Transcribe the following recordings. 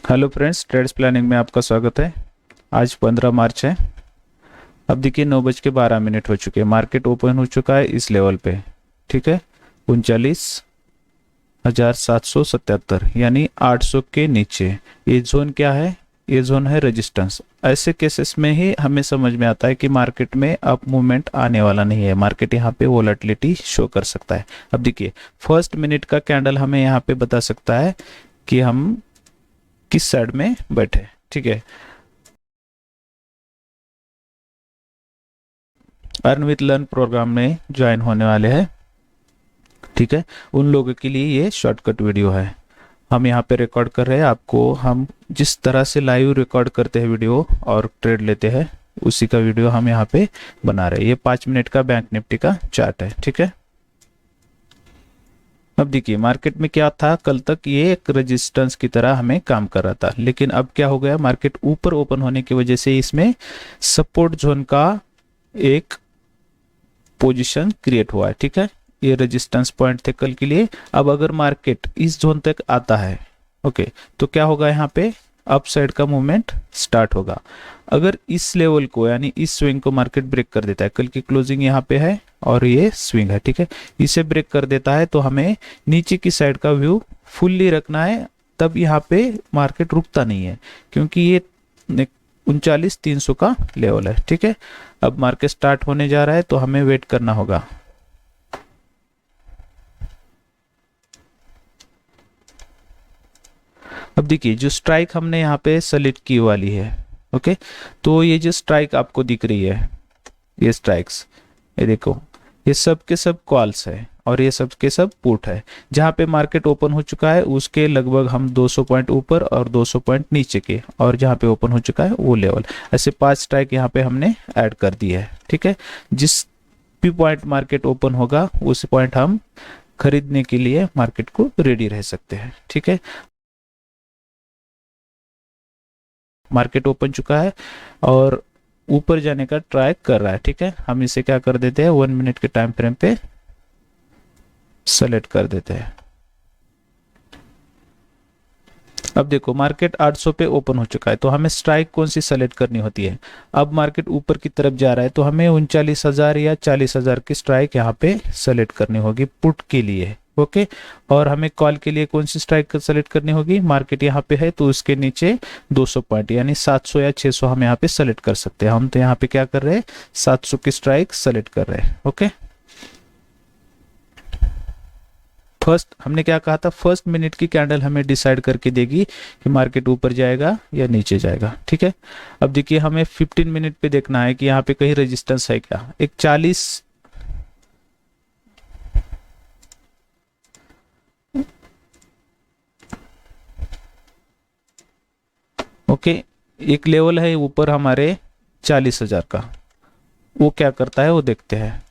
Hello friends, trades planning में आपका स्वागत है। आज 15 मार्च है। अब देखिए 9:12 हो चुके हैं। मार्केट ओपन हो चुका है इस लेवल पे। ठीक है, 39,777 यानी 800 के नीचे। ये जोन क्या है? ये जोन है रेजिस्टेंस। ऐसे केसेस में ही हमें समझ में आता है कि मार्केट में अप मूवमेंट आने वाला नहीं है। मार्केट यहाँ पे वोलेटिलिटी शो कर सकता है। अब देखिए फर्स्ट मिनट का कैंडल हमें यहाँ पे बता सकता है कि हम किस साइड में बैठे। ठीक है, अर्न विथ लर्न प्रोग्राम में ज्वाइन होने वाले हैं। ठीक है, उन लोगों के लिए ये शॉर्टकट वीडियो है। हम यहाँ पे रिकॉर्ड कर रहे हैं। आपको हम जिस तरह से लाइव रिकॉर्ड करते हैं वीडियो और ट्रेड लेते हैं, उसी का वीडियो हम यहाँ पे बना रहे हैं। ये 5 मिनट का बैंक निफ्टी का चार्ट है। ठीक है, अब देखिए मार्केट में क्या था। कल तक ये एक रेजिस्टेंस की तरह हमें काम कर रहा था, लेकिन अब क्या हो गया, मार्केट ऊपर ओपन होने की वजह से इसमें सपोर्ट जोन का एक पोजीशन क्रिएट हुआ है। ठीक है, ये रेजिस्टेंस पॉइंट थे कल के लिए। अब अगर मार्केट इस जोन तक आता है, ओके, तो क्या होगा, यहाँ पे अप साइड का मूवमेंट स्टार्ट होगा। अगर इस लेवल को यानी इस स्विंग को मार्केट ब्रेक कर देता है, कल की क्लोजिंग यहाँ पे है और ये स्विंग है, ठीक है, इसे ब्रेक कर देता है तो हमें नीचे की साइड का व्यू फुल्ली रखना है। तब यहाँ पे मार्केट रुकता नहीं है, क्योंकि ये 39,300 का लेवल है। ठीक है, अब मार्केट स्टार्ट होने जा रहा है तो हमें वेट करना होगा। अब देखिए जो स्ट्राइक हमने यहाँ पे सेलेक्ट की वाली है, ओके, तो ये जो स्ट्राइक आपको दिख रही है, ये स्ट्राइक्स, ये देखो, ये सब के सब कॉल्स है और ये सब के सब पुट है। जहाँ पे मार्केट ओपन हो चुका है उसके लगभग हम 200 पॉइंट ऊपर और 200 पॉइंट नीचे के, और जहाँ पे ओपन हो चुका है वो लेवल, ऐसे 5 स्ट्राइक यहाँ पे हमने ऐड कर दिए है। ठीक है, जिस भी पॉइंट मार्केट ओपन होगा उस पॉइंट हम खरीदने के लिए मार्केट को रेडी रह सकते हैं। ठीक है, मार्केट ओपन चुका है और ऊपर जाने का ट्राई कर रहा है। ठीक है, हम इसे क्या कर देते हैं, 1 मिनट के टाइम फ्रेम पे सेलेक्ट कर देते हैं। अब देखो मार्केट 800 पे ओपन हो चुका है, तो हमें स्ट्राइक कौन सी सेलेक्ट करनी होती है। अब मार्केट ऊपर की तरफ जा रहा है तो हमें 39,000 या 40,000 की स्ट्राइक यहाँ पे सेलेक्ट करनी होगी पुट के लिए। ओके, और हमें कॉल के लिए कौन सी स्ट्राइक सेलेक्ट करनी होगी, मार्केट यहाँ पे है तो उसके नीचे 200 पॉइंट यानी 700 या 600 हम यहाँ पे सेलेक्ट कर सकते हैं। हम तो यहाँ पे क्या कर रहे हैं, 700 की स्ट्राइक सेलेक्ट कर रहे हैं। ओके, फर्स्ट हमने क्या कहा था, फर्स्ट मिनट की कैंडल हमें डिसाइड करके देगी कि मार्केट ऊपर जाएगा या नीचे जाएगा। ठीक है, अब देखिए हमें 15 मिनट पे देखना है कि यहाँ पे कहीं रेजिस्टेंस है क्या। एक 40, ओके, एक लेवल है ऊपर हमारे 40,000 का, वो क्या करता है वो देखते हैं।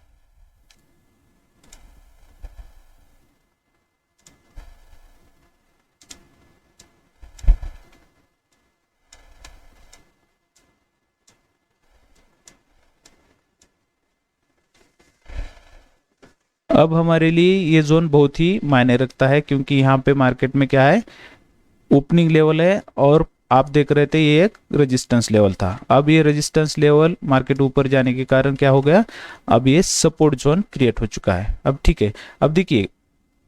अब हमारे लिए ये जोन बहुत ही मायने रखता है, क्योंकि यहाँ पे मार्केट में क्या है, ओपनिंग लेवल है और आप देख रहे थे ये एक रेजिस्टेंस लेवल था। अब ये रेजिस्टेंस लेवल मार्केट ऊपर जाने के कारण क्या हो गया, अब ये सपोर्ट जोन क्रिएट हो चुका है। अब ठीक है, अब देखिए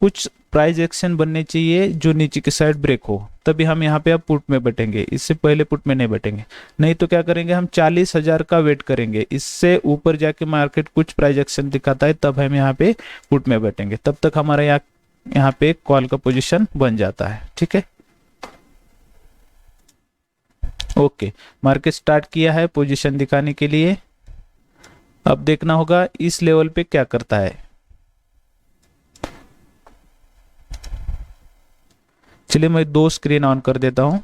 कुछ प्राइस एक्शन बनने चाहिए जो नीचे की साइड ब्रेक हो, तभी हम यहाँ पे अब पुट में बैठेंगे, इससे पहले पुट में नहीं बैठेंगे। नहीं तो क्या करेंगे, हम 40,000 का वेट करेंगे, इससे ऊपर जाके मार्केट कुछ प्राइस एक्शन दिखाता है तब हम यहाँ पे पुट में बैठेंगे। तब तक हमारा यहाँ पे कॉल का पोजिशन बन जाता है। ठीक है, ओके, मार्केट स्टार्ट किया है पोजीशन दिखाने के लिए। अब देखना होगा इस लेवल पे क्या करता है। चलिए मैं 2 स्क्रीन ऑन कर देता हूं।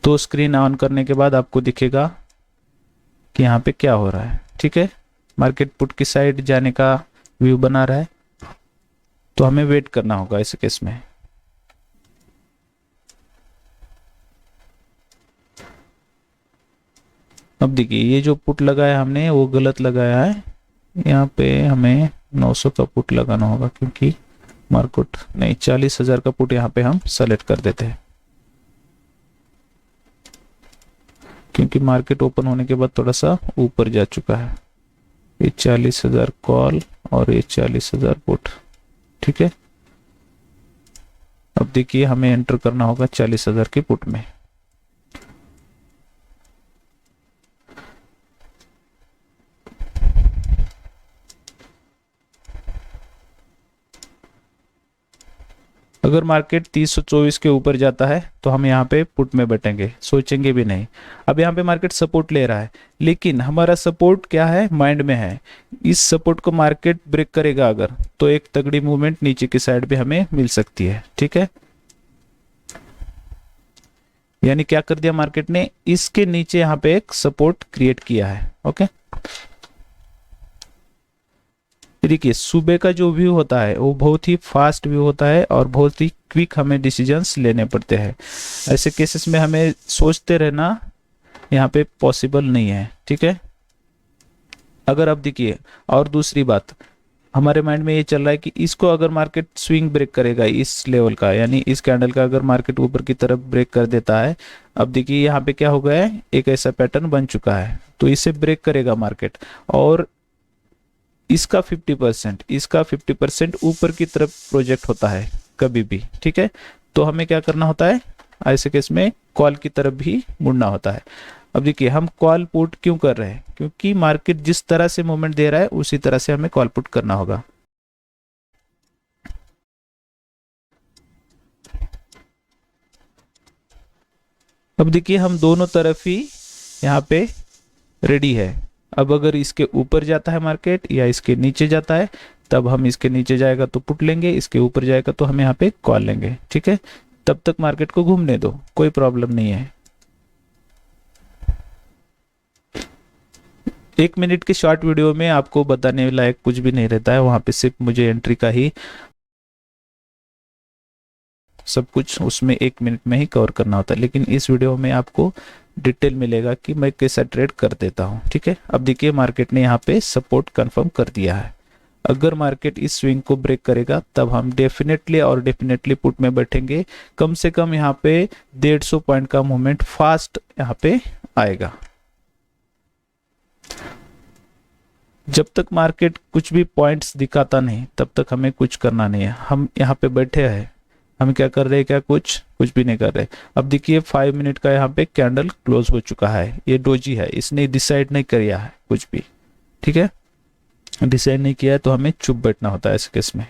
2 स्क्रीन ऑन करने के बाद आपको दिखेगा कि यहाँ पे क्या हो रहा है। ठीक है, मार्केट पुट की साइड जाने का व्यू बना रहा है, तो हमें वेट करना होगा इस केस में। अब देखिए ये जो पुट लगाया हमने वो गलत लगाया है, यहाँ पे हमें 900 का पुट लगाना होगा, क्योंकि मार्केट नहीं, 40,000 का पुट यहाँ पे हम सेलेक्ट कर देते हैं, क्योंकि मार्केट ओपन होने के बाद थोड़ा सा ऊपर जा चुका है। ये 40,000 कॉल और ये 40,000 पुट, ठीक है। अब देखिए हमें एंटर करना होगा 40,000 के पुट में। अगर मार्केट 324 के ऊपर जाता है तो हम यहाँ पे पुट में बैठेंगे, सोचेंगे भी नहीं। अब यहाँ पे मार्केट सपोर्ट ले रहा है, लेकिन हमारा सपोर्ट क्या है, माइंड में है। इस सपोर्ट को मार्केट ब्रेक करेगा अगर, तो एक तगड़ी मूवमेंट नीचे की साइड पे हमें मिल सकती है, ठीक है। यानी क्या कर दिया मार्केट ने, इसके नीचे यहाँ पे एक सपोर्ट क्रिएट किया है, ओके। देखिए सुबह का जो व्यू होता है वो बहुत ही फास्ट व्यू होता है और बहुत ही क्विक हमें डिसीजंस लेने पड़ते हैं। ऐसे केसेस में हमें सोचते रहना यहाँ पे पॉसिबल नहीं है, ठीक है। अगर अब देखिए, और दूसरी बात हमारे माइंड में ये चल रहा है कि इसको अगर मार्केट स्विंग ब्रेक करेगा इस लेवल का, यानी इस कैंडल का अगर मार्केट ऊपर की तरफ ब्रेक कर देता है, अब देखिए यहाँ पे क्या हो गया है, एक ऐसा पैटर्न बन चुका है, तो इसे ब्रेक करेगा मार्केट और इसका 50% ऊपर की तरफ प्रोजेक्ट होता है कभी भी, ठीक है। तो हमें क्या करना होता है, ऐसे केस में कॉल की तरफ भी मुड़ना होता है। अब देखिए हम कॉल पुट क्यों कर रहे हैं, क्योंकि मार्केट जिस तरह से मूवमेंट दे रहा है उसी तरह से हमें कॉल पुट करना होगा। अब देखिए हम दोनों तरफ ही यहाँ पे रेडी है। अब अगर इसके ऊपर जाता है मार्केट या इसके नीचे जाता है, तब हम इसके नीचे जाएगा तो पुट लेंगे, इसके ऊपर जाएगा तो हम यहाँ पे कॉल लेंगे, ठीक है। तब तक मार्केट को घूमने दो, कोई प्रॉब्लम नहीं है। 1 मिनट के शॉर्ट वीडियो में आपको बताने लायक कुछ भी नहीं रहता है, वहां पे सिर्फ मुझे एंट्री का ही सब कुछ उसमें 1 मिनट में ही कवर करना होता है, लेकिन इस वीडियो में आपको डिटेल मिलेगा कि मैं कैसा ट्रेड कर देता हूं, ठीक है। अब देखिए मार्केट ने यहाँ पे सपोर्ट कंफर्म कर दिया है। अगर मार्केट इस स्विंग को ब्रेक करेगा तब हम डेफिनेटली पुट में बैठेंगे। कम से कम यहाँ पे 150 पॉइंट का मूवमेंट फास्ट यहाँ पे आएगा। जब तक मार्केट कुछ भी पॉइंट्स दिखाता नहीं तब तक हमें कुछ करना नहीं है। हम यहाँ पे बैठे हैं, हम क्या कर रहे हैं, क्या कुछ भी नहीं कर रहे। अब देखिए 5 मिनट का यहाँ पे कैंडल क्लोज हो चुका है, ये डोजी है, इसने डिसाइड नहीं किया है कुछ भी, ठीक है। डिसाइड नहीं किया है तो हमें चुप बैठना होता है इस केस में।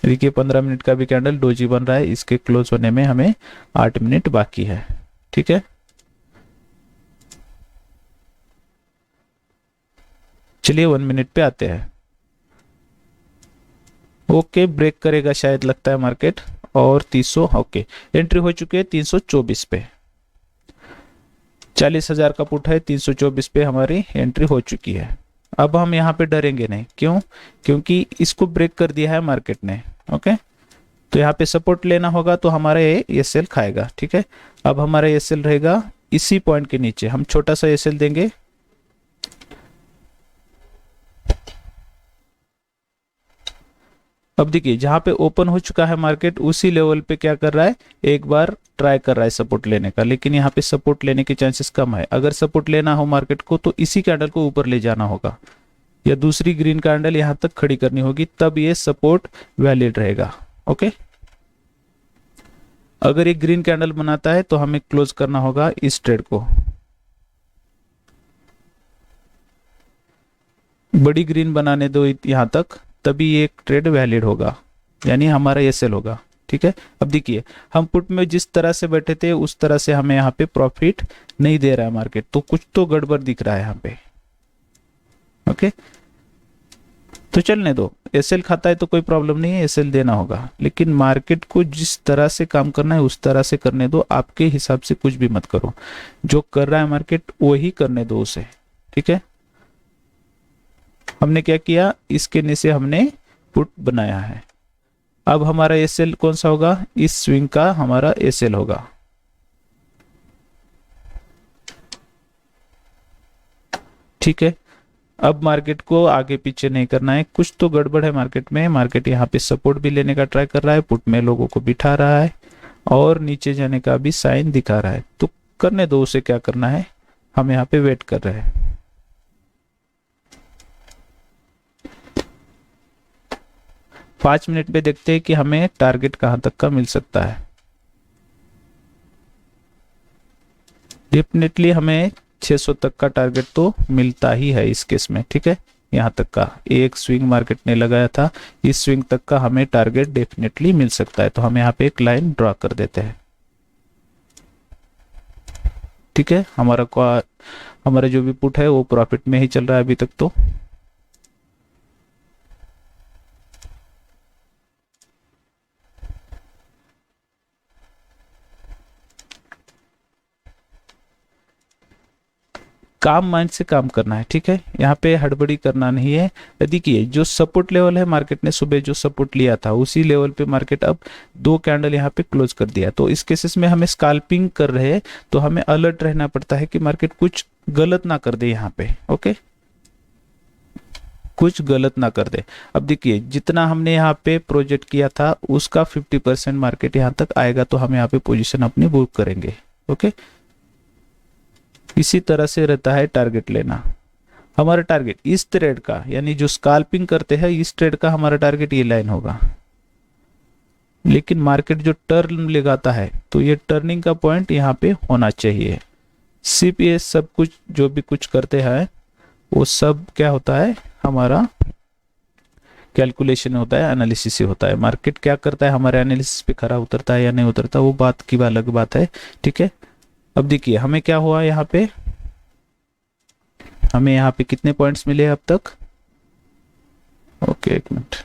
देखिए 15 मिनट का भी कैंडल डोजी बन रहा है, इसके क्लोज होने में हमें 8 मिनट बाकी है, ठीक है। चलिए 1 मिनट पे आते हैं। ओके ब्रेक करेगा शायद लगता है मार्केट, और 300 ओके एंट्री हो चुकी है 324 पे। 40,000 का पुट है, 324 पे हमारी एंट्री हो चुकी है। अब हम यहाँ पे डरेंगे नहीं, क्यों, क्योंकि इसको ब्रेक कर दिया है मार्केट ने, ओके। तो यहाँ पे सपोर्ट लेना होगा तो हमारा ये एसएल खाएगा, ठीक है। अब हमारा एसएल रहेगा इसी पॉइंट के नीचे, हम छोटा सा एसएल देंगे। अब देखिए जहां पे ओपन हो चुका है मार्केट उसी लेवल पे क्या कर रहा है, एक बार ट्राई कर रहा है सपोर्ट लेने का, लेकिन यहाँ पे सपोर्ट लेने के चांसेस कम है। अगर सपोर्ट लेना हो मार्केट को तो इसी कैंडल को ऊपर ले जाना होगा या दूसरी ग्रीन कैंडल यहाँ तक खड़ी करनी होगी, तब ये सपोर्ट वैलिड रहेगा, ओके। अगर एक ग्रीन कैंडल बनाता है तो हमें क्लोज करना होगा इस ट्रेड को। बड़ी ग्रीन बनाने दो यहाँ तक, तभी ये ट्रेड वैलिड होगा, यानी हमारा ये सेल होगा, ठीक है। अब देखिए हम पुट में जिस तरह से बैठे थे उस तरह से हमें यहाँ पे प्रॉफिट नहीं दे रहा है मार्केट, तो कुछ तो गड़बड़ दिख रहा है यहाँ पे, ओके। तो चलने दो, एसएल खाता है तो कोई प्रॉब्लम नहीं है, एसएल देना होगा, लेकिन मार्केट को जिस तरह से काम करना है उस तरह से करने दो। आपके हिसाब से कुछ भी मत करो, जो कर रहा है मार्केट वही करने दो उसे, ठीक है। हमने क्या किया, इसके नीचे हमने पुट बनाया है। अब हमारा एसएल कौन सा होगा, इस स्विंग का हमारा एसएल होगा, ठीक है। अब मार्केट को आगे पीछे नहीं करना है, कुछ तो गड़बड़ है मार्केट में। मार्केट यहाँ पे सपोर्ट भी लेने का ट्राई कर रहा है, पुट में लोगों को बिठा रहा है और नीचे जाने का भी साइन दिखा रहा है। तो करने दो उसे, क्या करना है, हम यहाँ पे वेट कर रहे हैं। 5 मिनट पे देखते हैं कि हमें टारगेट कहां तक का मिल सकता है। डेफिनेटली हमें 600 तक का टारगेट तो मिलता ही है इस केस में, ठीक है। यहाँ तक का एक स्विंग मार्केट ने लगाया था, इस स्विंग तक का हमें टारगेट डेफिनेटली मिल सकता है। तो हम यहाँ पे एक लाइन ड्रॉ कर देते हैं, ठीक है। हमारा जो भी पुट है वो प्रॉफिट में ही चल रहा है अभी तक। तो काम माइंड से काम करना है, ठीक है। यहाँ पे हड़बड़ी करना नहीं है। देखिए जो सपोर्ट लेवल है, मार्केट ने सुबह जो सपोर्ट लिया था उसी लेवल पे मार्केट अब 2 कैंडल यहाँ पे क्लोज कर दिया। तो इस केसेस में हमें स्कैल्पिंग कर रहे हैं तो हमें अलर्ट रहना पड़ता है कि मार्केट कुछ गलत ना कर दे यहाँ पे, ओके, कुछ गलत ना कर दे। अब देखिए जितना हमने यहाँ पे प्रोजेक्ट किया था उसका 50% मार्केट यहाँ तक आएगा तो हम यहाँ पे पोजीशन अपनी बुक करेंगे, ओके। इसी तरह से रहता है टारगेट लेना। हमारा टारगेट इस ट्रेड का, यानी जो स्कैल्पिंग करते हैं इस ट्रेड का हमारा टारगेट ये लाइन होगा। लेकिन मार्केट जो टर्न लगाता है तो ये टर्निंग का पॉइंट यहाँ पे होना चाहिए। सिर्फ ये सब कुछ जो भी कुछ करते हैं वो सब क्या होता है, हमारा कैलकुलेशन होता है, एनालिसिस ही होता है। मार्केट क्या करता है, हमारे एनालिसिस पे खरा उतरता है या नहीं उतरता, वो बात की अलग बात है, ठीक है। अब देखिए हमें क्या हुआ यहाँ पे, हमें यहाँ पे कितने पॉइंट्स मिले अब तक, ओके एक मिनट,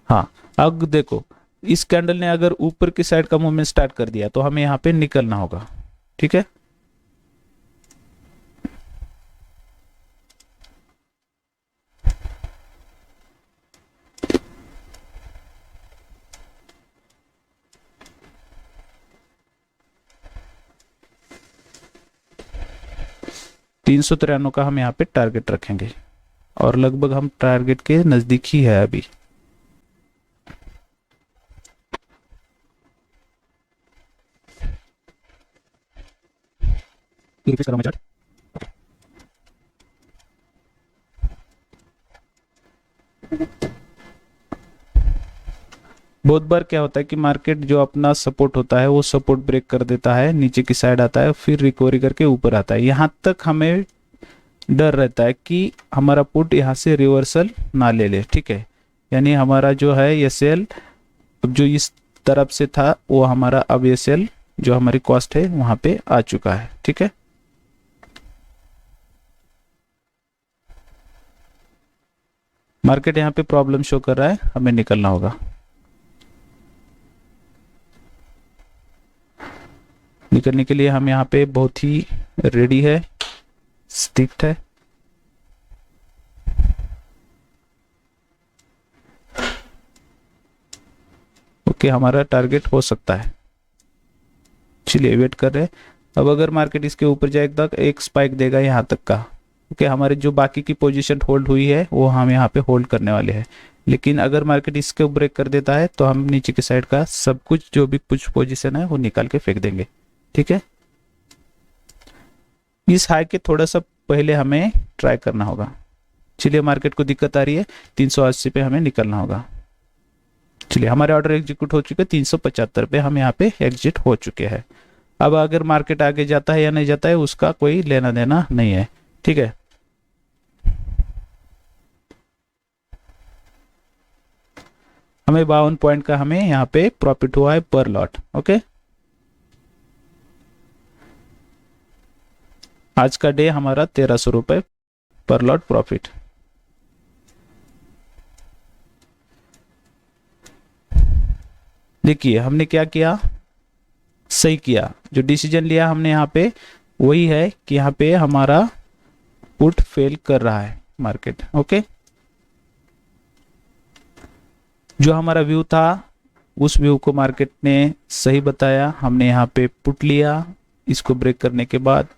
हाँ। अब देखो इस कैंडल ने अगर ऊपर की साइड का मूवमेंट स्टार्ट कर दिया तो हमें यहाँ पे निकलना होगा, ठीक है। $393 का हम यहाँ पे टारगेट रखेंगे और लगभग हम टारगेट के नजदीक ही है अभी। बहुत बार क्या होता है कि मार्केट जो अपना सपोर्ट होता है वो सपोर्ट ब्रेक कर देता है, नीचे की साइड आता है, फिर रिकवरी करके ऊपर आता है। यहाँ तक हमें डर रहता है कि हमारा पुट यहाँ से रिवर्सल ना ले ले, ठीक है। यानी हमारा जो है ये सेल अब जो इस तरफ से था वो हमारा अब ये सेल जो हमारी कॉस्ट है वहां पे आ चुका है, ठीक है। मार्केट यहाँ पे प्रॉब्लम शो कर रहा है, हमें निकलना होगा। निकलने के लिए हम यहाँ पे बहुत ही रेडी है, स्टिक्ड है। ओके हमारा टारगेट हो सकता है, चलिए वेट कर रहे हैं। अब अगर मार्केट इसके ऊपर जाएगा एक स्पाइक देगा यहाँ तक का, ओके, हमारे जो बाकी की पोजीशन होल्ड हुई है वो हम यहाँ पे होल्ड करने वाले हैं। लेकिन अगर मार्केट इसके ब्रेक कर देता है तो हम नीचे की साइड का सब कुछ जो भी कुछ पोजीशन है वो निकाल के फेंक देंगे, ठीक है। इस हाई के थोड़ा सा पहले हमें ट्राई करना होगा। चलिए मार्केट को दिक्कत आ रही है, 380 पे हमें निकलना होगा। चलिए हमारे ऑर्डर एग्जीक्यूट हो चुके, 375 पे हम यहाँ पे एग्जिट हो चुके हैं। अब अगर मार्केट आगे जाता है या नहीं जाता है उसका कोई लेना देना नहीं है, ठीक है। हमें 52 पॉइंट का हमें यहाँ पे प्रॉफिट हुआ है पर लॉट, ओके। आज का डे हमारा 1300 रुपए पर लॉट प्रॉफिट। देखिए हमने क्या किया, सही किया। जो डिसीजन लिया हमने यहाँ पे वही है कि यहाँ पे हमारा पुट फेल कर रहा है मार्केट, ओके। जो हमारा व्यू था उस व्यू को मार्केट ने सही बताया, हमने यहाँ पे पुट लिया। इसको ब्रेक करने के बाद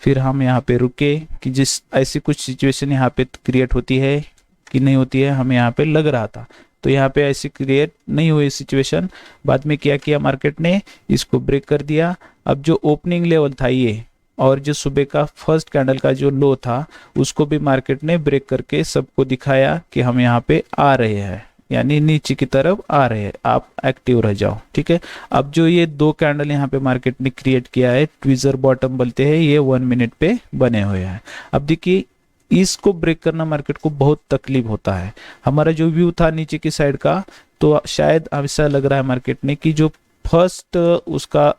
फिर हम यहाँ पे रुके कि जिस ऐसी कुछ सिचुएशन यहाँ पे क्रिएट होती है कि नहीं होती है, हमें यहाँ पे लग रहा था। तो यहाँ पे ऐसी क्रिएट नहीं हुई सिचुएशन। बाद में क्या किया मार्केट ने, इसको ब्रेक कर दिया। अब जो ओपनिंग लेवल था ये, और जो सुबह का फर्स्ट कैंडल का जो लो था, उसको भी मार्केट ने ब्रेक करके सबको दिखाया कि हम यहाँ पे आ रहे हैं, यानी नीचे की तरफ आ रहे हैं, आप एक्टिव रह जाओ। ठीक है, अब जो ये दो कैंडल यहाँ पे मार्केट ने क्रिएट किया है, ट्विजर बॉटम बोलते हैं, ये 1 मिनट पे बने हुए हैं। अब देखिए इसको ब्रेक करना मार्केट को बहुत तकलीफ होता है। हमारा जो व्यू था नीचे की साइड का, तो शायद ऐसा लग रहा है मार्केट ने कि जो फर्स्ट उसका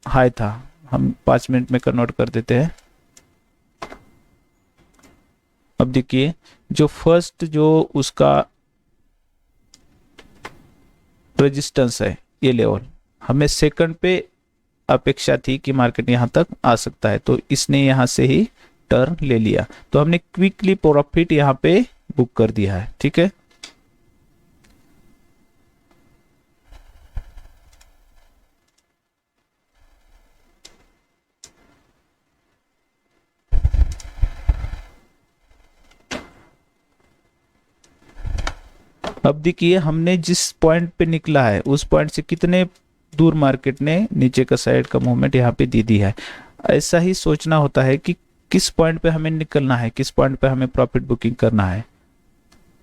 हाई था, हम 5 मिनट में कन्वर्ट कर देते हैं। अब देखिए जो फर्स्ट जो उसका रेजिस्टेंस है, ये लेवल, हमें सेकंड पे अपेक्षा थी कि मार्केट यहां तक आ सकता है, तो इसने यहां से ही टर्न ले लिया, तो हमने क्विकली प्रॉफिट यहां पे बुक कर दिया है। ठीक है, अब देखिए हमने जिस पॉइंट पे निकला है उस पॉइंट से कितने दूर मार्केट ने नीचे का साइड का मूवमेंट यहाँ पे दे दी है। ऐसा ही सोचना होता है कि किस पॉइंट पे हमें निकलना है, किस पॉइंट पे हमें प्रॉफिट बुकिंग करना है,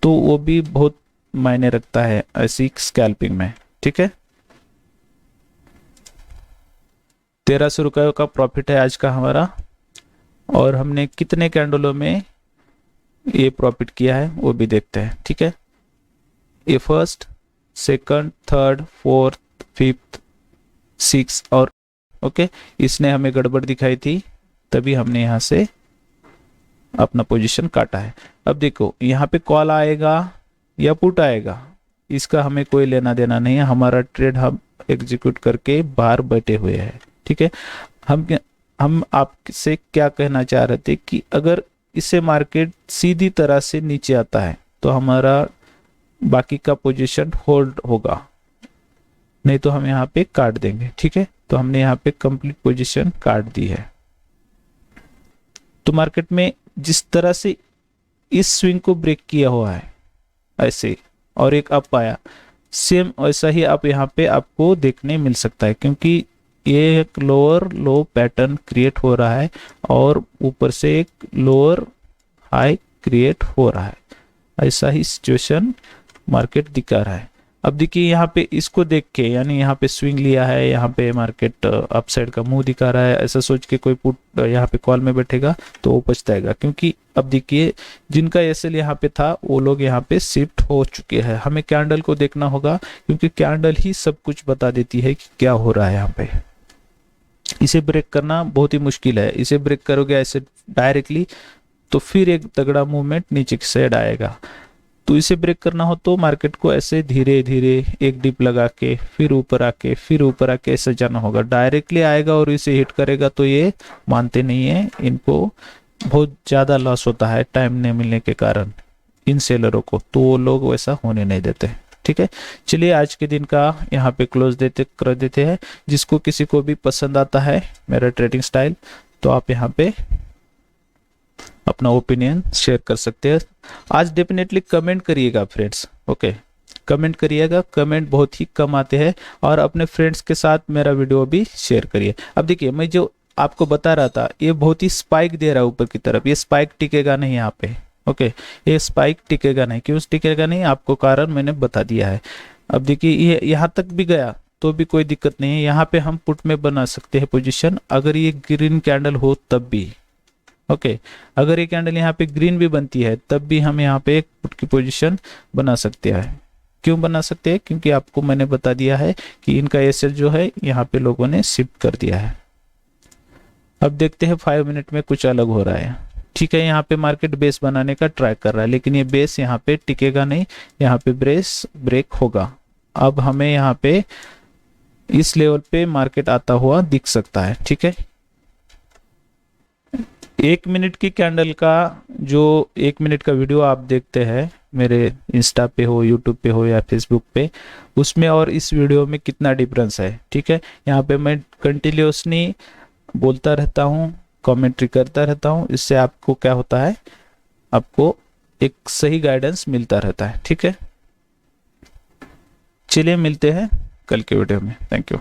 तो वो भी बहुत मायने रखता है ऐसी स्कैल्पिंग में। ठीक है, 1300 रुपये का प्रॉफिट है आज का हमारा, और हमने कितने कैंडलों में ये प्रॉफिट किया है वो भी देखते हैं। ठीक है, ये first, second, third, fourth, fifth, six, और ओके, इसने हमें गड़बड़ दिखाई थी, तभी हमने यहां से अपना पोजीशन काटा है। अब देखो यहाँ पे कॉल आएगा या पुट आएगा, इसका हमें कोई लेना देना नहीं है, हमारा ट्रेड हम एग्जीक्यूट करके बाहर बैठे हुए हैं। ठीक है, हम आपसे क्या कहना चाह रहे थे कि अगर इसे मार्केट सीधी तरह से नीचे आता है तो हमारा बाकी का पोजीशन होल्ड होगा, नहीं तो हम यहाँ पे काट देंगे। ठीक है, तो हमने यहाँ पे कंप्लीट पोजीशन काट दी है। तो मार्केट में जिस तरह से इस स्विंग को ब्रेक किया हुआ है ऐसे, और एक अप आया, सेम वैसा ही आप यहाँ पे आपको देखने मिल सकता है, क्योंकि ये एक लोअर लो पैटर्न क्रिएट हो रहा है और ऊपर से एक लोअर हाई क्रिएट हो रहा है। ऐसा ही सिचुएशन मार्केट दिखा रहा है। अब देखिए यहाँ पे इसको देख के, यानी यहाँ पे स्विंग लिया है, यहाँ पे मार्केट अपसाइड का मुंह दिखा रहा है, ऐसा सोच के कोई पुट यहाँ पे कॉल में बैठेगा तो वो पछताएगा, क्योंकि अब देखिए जिनका एसएल यहाँ पे था वो लोग यहाँ पे शिफ्ट हो चुके हैं। हमें कैंडल को देखना होगा, क्योंकि कैंडल ही सब कुछ बता देती है कि क्या हो रहा है यहाँ पे। इसे ब्रेक करना बहुत ही मुश्किल है, इसे ब्रेक करोगे ऐसे डायरेक्टली तो फिर एक तगड़ा मूवमेंट नीचे की साइड आएगा। तो इसे ब्रेक करना हो तो मार्केट को ऐसे धीरे धीरे एक डिप लगा के फिर ऊपर आके फिर ऊपर आके ऐसे जाना होगा। डायरेक्टली आएगा और इसे हिट करेगा तो ये मानते नहीं है, इनको बहुत ज्यादा लॉस होता है टाइम नहीं मिलने के कारण इन सेलरों को, तो वो लोग वैसा होने नहीं देते। ठीक है, चलिए आज के दिन का यहाँ पे क्लोज कर देते हैं। जिसको किसी को भी पसंद आता है मेरा ट्रेडिंग स्टाइल, तो आप यहाँ पे अपना ओपिनियन शेयर कर सकते हैं। आज डेफिनेटली कमेंट करिएगा फ्रेंड्स, ओके, कमेंट करिएगा, कमेंट बहुत ही कम आते हैं, और अपने फ्रेंड्स के साथ मेरा वीडियो भी शेयर करिए। अब देखिए मैं जो आपको बता रहा था ये बहुत ही स्पाइक दे रहा है ऊपर की तरफ, ये स्पाइक टिकेगा नहीं यहाँ पे, ओके, ये स्पाइक टिकेगा नहीं। क्यों टिकेगा नहीं, आपको कारण मैंने बता दिया है। अब देखिए ये यहाँ तक भी गया तो भी कोई दिक्कत नहीं है, यहाँ पे हम पुट में बना सकते हैं पोजीशन, अगर ये ग्रीन कैंडल हो तब भी, ओके, अगर ये कैंडल यहाँ पे ग्रीन भी बनती है तब भी हम यहाँ पे एक पुट की पोजीशन बना सकते हैं। क्यों बना सकते हैं, क्योंकि आपको मैंने बता दिया है कि इनका एसएल जो है यहाँ पे लोगों ने शिफ्ट कर दिया है। अब देखते हैं 5 मिनट में कुछ अलग हो रहा है। ठीक है, यहाँ पे मार्केट बेस बनाने का ट्राई कर रहा है, लेकिन ये बेस यहाँ पे टिकेगा नहीं, यहाँ पे बेस ब्रेक होगा। अब हमें यहाँ पे इस लेवल पे मार्केट आता हुआ दिख सकता है। ठीक है, 1 मिनट की कैंडल का जो 1 मिनट का वीडियो आप देखते हैं मेरे इंस्टा पे हो, यूट्यूब पे हो या फेसबुक पे, उसमें और इस वीडियो में कितना डिफरेंस है। ठीक है, यहाँ पे मैं कंटिन्यूसली बोलता रहता हूँ, कमेंट्री करता रहता हूँ, इससे आपको क्या होता है, आपको एक सही गाइडेंस मिलता रहता है। ठीक है, चलिए मिलते हैं कल के वीडियो में। Thank you.